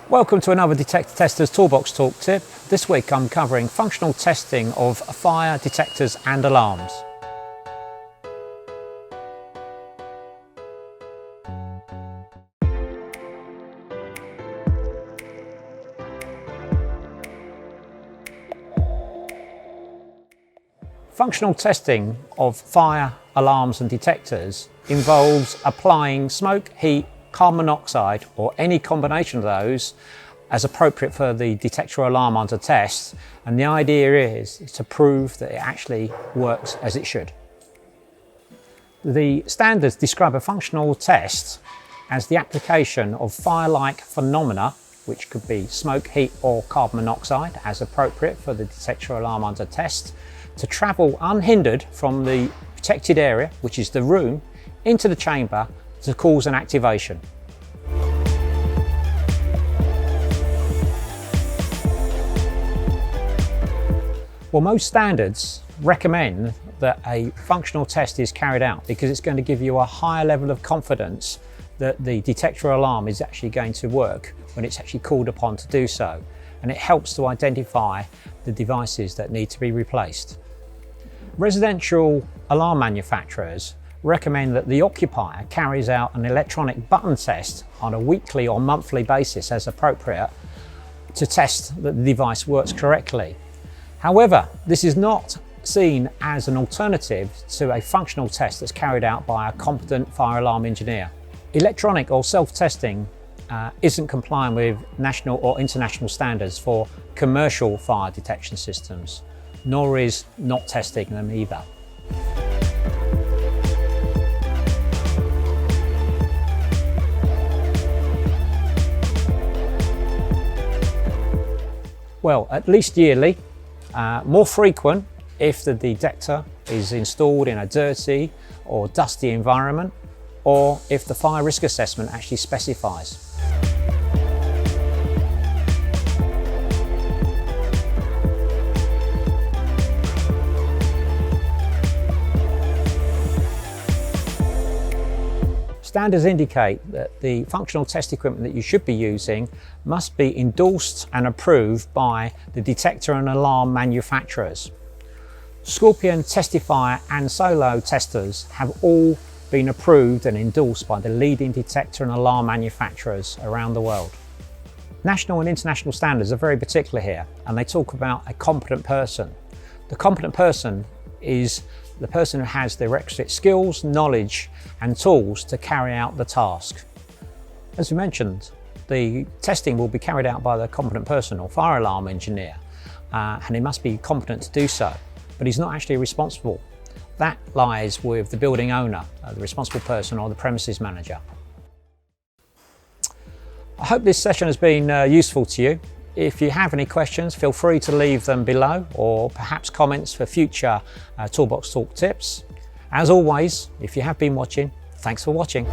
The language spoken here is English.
Welcome to another Detectortesters Toolbox Talk tip. This week I'm covering functional testing of fire detectors and alarms. Functional testing of fire alarms and detectors involves applying smoke, heat, carbon monoxide or any combination of those as appropriate for the detector or alarm under test, and the idea is to prove that it actually works as it should. The standards describe a functional test as the application of fire-like phenomena, which could be smoke, heat or carbon monoxide as appropriate for the detector or alarm under test, to travel unhindered from the protected area, which is the room, into the chamber to cause an activation. Well, most standards recommend that a functional test is carried out because it's going to give you a higher level of confidence that the detector or alarm is actually going to work when it's actually called upon to do so, and it helps to identify the devices that need to be replaced. Residential alarm manufacturers recommend that the occupier carries out an electronic button test on a weekly or monthly basis as appropriate to test that the device works correctly. However, this is not seen as an alternative to a functional test that's carried out by a competent fire alarm engineer. Electronic or self-testing isn't compliant with national or international standards for commercial fire detection systems, nor is not testing them either. Well, at least yearly, more frequent if the detector is installed in a dirty or dusty environment, or if the fire risk assessment actually specifies. Standards indicate that the functional test equipment that you should be using must be endorsed and approved by the detector and alarm manufacturers. Scorpion, Testifier and Solo testers have all been approved and endorsed by the leading detector and alarm manufacturers around the world. National and international standards are very particular here, and they talk about a competent person. The competent person is the person who has the requisite skills, knowledge and tools to carry out the task. As we mentioned, the testing will be carried out by the competent person or fire alarm engineer, and he must be competent to do so, but he's not actually responsible. That lies with the building owner, the responsible person or the premises manager. I hope this session has been useful to you. If you have any questions, feel free to leave them below, or perhaps comments for future Toolbox Talk tips. As always, if you have been watching, thanks for watching.